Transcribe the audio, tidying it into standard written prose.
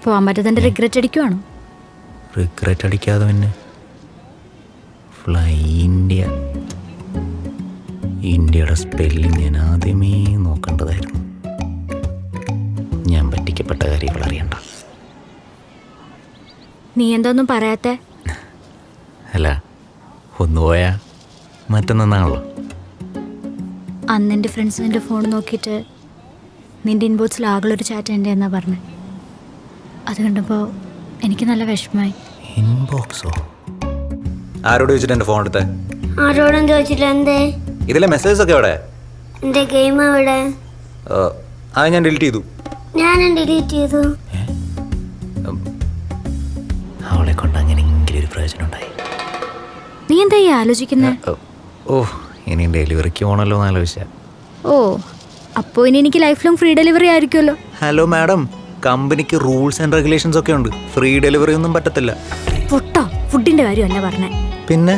പോകാൻ പറ്റാതെ regret അടിക്കുവാണോ? Regret അടിക്കാതെ പിന്നെ ഫ്ലൈ ഇന്ത്യ. ഇന്ത്യയുടെ സ്പെല്ലിങ് ഞാൻ ആദ്യമേ നോക്കേണ്ടതായിരുന്നു. ഞാൻ പറ്റിക്കപ്പെട്ട കാര്യങ്ങൾ അറിയണ്ട. നീ എന്തൊന്നും പറയാത്തെ? അല്ല, ഒന്ന് പോയാ മറ്റൊന്നാണല്ലോ. അന്ന് എൻ്റെ ഫ്രണ്ട്സ് നിൻ്റെ ഫോൺ നോക്കിയിട്ട് നിൻ്റെ ഇൻബോക്സിൽ ആകെയൊരു ചാറ്റ് എൻ്റെ എന്നാ പറഞ്ഞത്. അത് കണ്ടപ്പോൾ എനിക്ക് നല്ല വിഷമമായി. ഇൻബോക്സോ? ആരോട് ചോദിച്ചിട്ട് എൻ്റെ ഫോൺ എടുത്തേ? ആരോടും ചോദിച്ചില്ല. എന്തേ? ഇതിലെ മെസ്സേജസ് ഒക്കെ എവിടെ? എൻ്റെ ഗെയിം എവിടെ? അത് ഞാൻ ഡിലീറ്റ് ചെയ്തു. ഞാനും ഡിലീറ്റ് ചെയ്തു. അവളെ കൊണ്ട് അങ്ങനെയെങ്കിലും ഒരു പ്രയോജനം ഉണ്ടായി. നീ എന്താ ഈ ആലോചിക്കുന്നത്? ഓ, ഇനി ഡെലിവറിക്ക് പോകണല്ലോ എന്ന് ആലോചിച്ചാൽ. ഓ, അപ്പോൾ ഇനി എനിക്ക് ലൈഫ് ലോങ് ഫ്രീ ഡെലിവറി ആയിരിക്കുമല്ലോ. ഹലോ മാഡം, കമ്പനിക്ക് റൂൾസ് ആൻഡ് റെഗുലേഷൻസ് ഒക്കെ ഉണ്ട്. ഫ്രീ ഡെലിവറി ഒന്നും പറ്റത്തില്ല. പൊട്ടോ, ഫുഡിൻ്റെ കാര്യമല്ല പറഞ്ഞേ. പിന്നെ